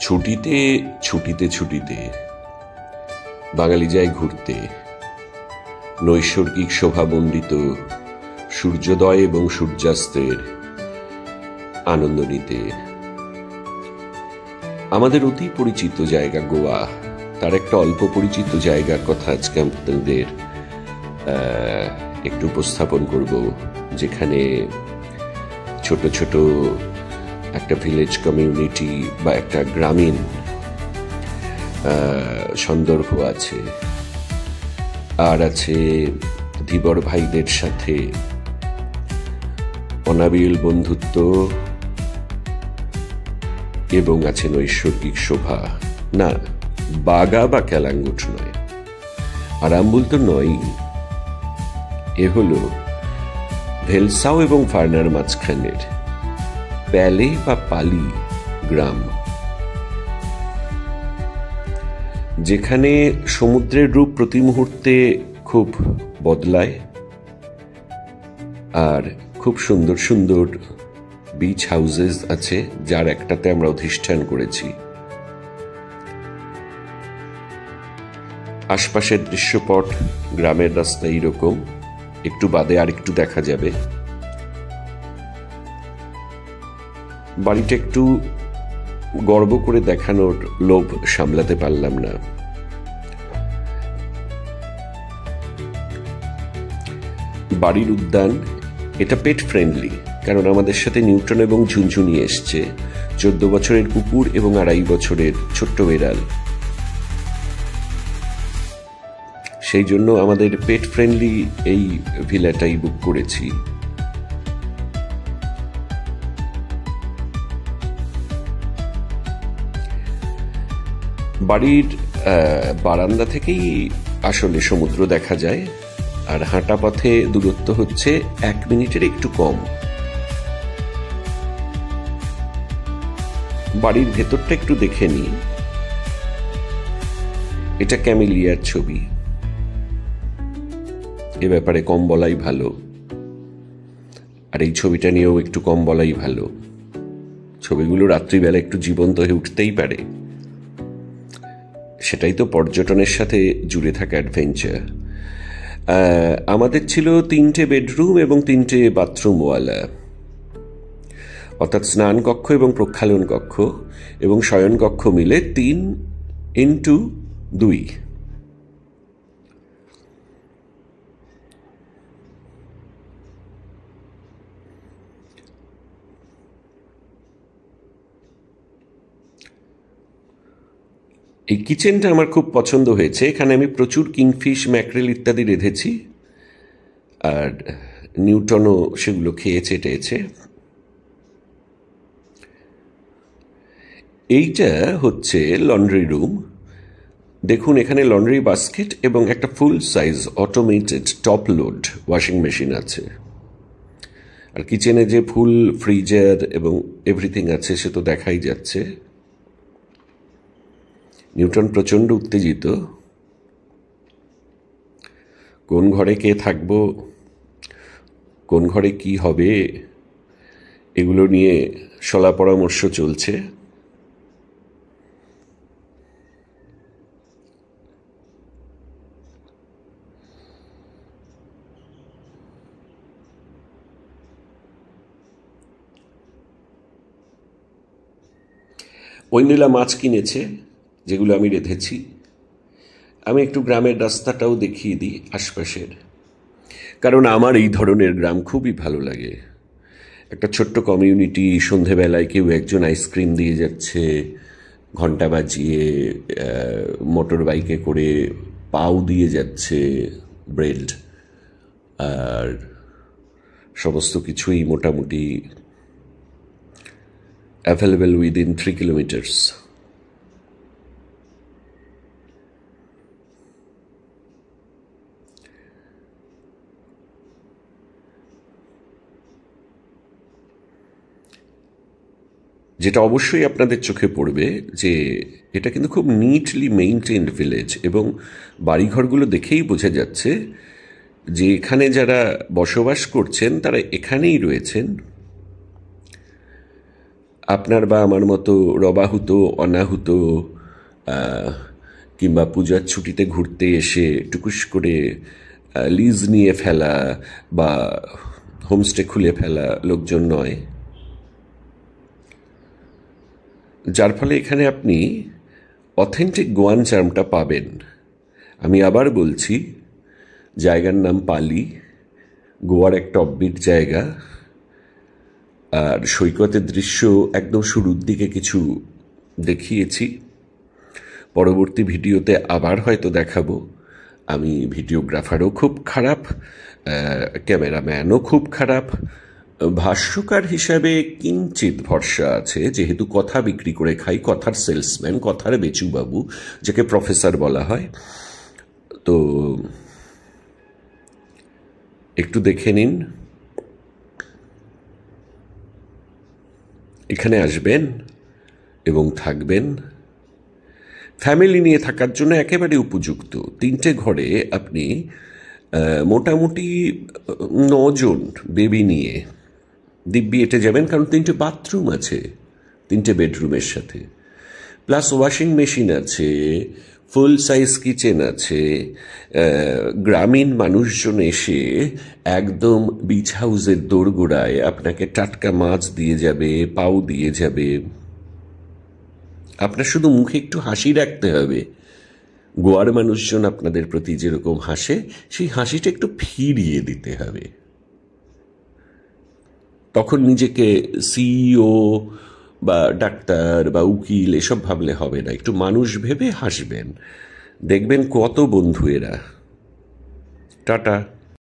ছুটিতে ছুটিতে ছুটিতে বাঙালি যায় ঘুরতে, নৈসর্গিক শোভামণ্ডিত সূর্যোদয় এবং সূর্যাস্তের আনন্দ নিতে। আমাদের অতি পরিচিত জায়গা গোয়া, তার একটা অল্প পরিচিত জায়গার কথা আজকে আপনাদের একটু উপস্থাপন করব, যেখানে ছোট ছোট একটা ভিলেজ কমিউনিটি বা একটা গ্রামীণ সন্দর্ভ আছে, আর আছে ধীবর ভাইদের সাথে অনাবিল বন্ধুত্ব, এবং আছে নৈসর্গিক শোভা। না, বাগা বা কেলাঙ্গুট নয়, আরামবুল তো নয়, এ হলো ভেলসাও এবং ফার্নার মাঝখানের প্যালে বা পালি গ্রাম, যেখানে সমুদ্রের রূপ প্রতি মুহূর্তে খুব বদলায়, আর খুব সুন্দর সুন্দর বিচ হাউসেস আছে, যার একটাতে আমরা অধিষ্ঠান করেছি। আশপাশের দৃশ্যপট, গ্রামের রাস্তা এইরকম, একটু বাদে আর একটু দেখা যাবে। বাড়িটা একটু গর্ব করে দেখানোর লোভ সামলাতে পারলাম না। বাড়ির উদ্যান, এটা পেট ফ্রেন্ডলি, কারণ আমাদের সাথে নিউটন এবং ঝুনঝুনি এসছে, 14 বছরের কুকুর এবং 2.5 বছরের ছোট্ট বেড়াল। সেই জন্য আমাদের পেট ফ্রেন্ডলি এই ভিলাটাই বুক করেছি। বাড়ির বারান্দা থেকেই আসলে সমুদ্র দেখা যায়, আর হাঁটা পথে দূরত্ব হচ্ছে 1 মিনিটের একটু কম। বাড়ির ভেতরটা একটু দেখে নিই। এটা ক্যামেলিয়ার ছবি, এ ব্যাপারে কম বলাই ভালো, আর এই ছবিটা নিয়েও একটু কম বলাই ভালো। ছবিগুলো রাত্রিবেলা একটু জীবন্ত হয়ে উঠতেই পারে, সেটাই তো পর্যটনের সাথে জুড়ে থাকা অ্যাডভেঞ্চার। আমাদের ছিল 3টে বেডরুম এবং 3টে বাথরুমওয়ালা, অর্থাৎ স্নান কক্ষ এবং প্রক্ষালন কক্ষ এবং শয়ন কক্ষ মিলে 3x2। এই কিচেনটা আমার খুব পছন্দ হয়েছে। এখানে আমি প্রচুর কিংফিশ, ম্যাকরেল ইত্যাদি রেঁধেছি, আর নিউটনও সেগুলো খেয়েছে টেয়েছে। এইটা হচ্ছে লন্ড্রি রুম। দেখুন, এখানে লন্ড্রি বাস্কেট এবং একটা ফুল size automated top load washing machine আছে। আর কিচেনে যে ফুল ফ্রিজার এবং এভরিথিং আছে সে তো দেখাই যাচ্ছে। নিউটন প্রচণ্ড উত্তেজিত, কোন ঘরে কে থাকবো, কোন ঘরে কি হবে, এগুলো নিয়ে শলা পরামর্শ চলছে। ঐন্দ্রিলা মাছ কিনেছে, যেগুলো আমি রেঁধেছি। আমি একটু গ্রামের রাস্তাটাও দেখিয়ে দিই আশপাশের, কারণ আমার এই ধরনের গ্রাম খুবই ভালো লাগে। একটা ছোট্ট কমিউনিটি, সন্ধেবেলায় কেউ একজন আইসক্রিম দিয়ে যাচ্ছে, ঘন্টা বাজিয়ে, মোটর বাইকে করে পাও দিয়ে যাচ্ছে, ব্রেড, আর সমস্ত কিছুই মোটামুটি অ্যাভেলেবল উইদিন 3 কিলোমিটার্স। যেটা অবশ্যই আপনাদের চোখে পড়বে যে এটা কিন্তু খুব নিটলি মেইনটেইনড ভিলেজ, এবং বাড়িঘরগুলো দেখেই বোঝা যাচ্ছে যে এখানে যারা বসবাস করছেন তারা এখানেই রয়েছেন। আপনার বা আমার মতো রবাহুত, অনাহুত, কিংবা পূজার ছুটিতে ঘুরতে এসে টুকুস করে লিজ নিয়ে ফেলা বা হোমস্টে খুলে ফেলা লোকজন নয়, যার ফলে এখানে আপনি অথেন্টিক গোয়ান চার্মটা পাবেন। আমি আবার বলছি, জায়গার নাম পালি, গোয়ার একটা অব্বিট জায়গা, আর সৈকতের দৃশ্য একদম শুরুর দিকে কিছু দেখিয়েছি। পরবর্তী ভিডিওতে আবার হয়তো দেখাবো। আমি ভিডিওগ্রাফারও খুব খারাপ, ক্যামেরাম্যানও খুব খারাপ, ভাষ্যকার হিসাবে কিঞ্চিত ভরসা আছে, যেহেতু কথা বিক্রি করে খাই, কথার সেলসম্যান, কথার বেচুবাবু, যাকে প্রফেসর বলা হয়। তো একটু দেখে নিন, এখানে আসবেন এবং থাকবেন। ফ্যামিলি নিয়ে থাকার জন্য একেবারে উপযুক্ত। 3টে ঘরে আপনি মোটামুটি 9 জন বেবি নিয়ে দিব্যি এঁটে যাবেন, কারণ 3টে বাথরুম আছে 3টে বেডরুমের সাথে, প্লাস ওয়াশিং মেশিন আছে, ফুল সাইজ কিচেন আছে। গ্রামীণ মানুষজন এসে একদম বিচ হাউসের দোরগোড়ায় আপনাকে টাটকা মাছ দিয়ে যাবে, পাউ দিয়ে যাবে। আপনার শুধু মুখে একটু হাসি রাখতে হবে। গোয়ার মানুষজন আপনাদের প্রতি যেরকম হাসে, সেই হাসিটা একটু ফিরিয়ে দিতে হবে। তখন নিজেকে সিইও বা ডাক্তার বা উকিল এসব ভাবলে হবে না, একটু মানুষ ভেবে হাসবেন, দেখবেন কত বন্ধু এরা। টাটা।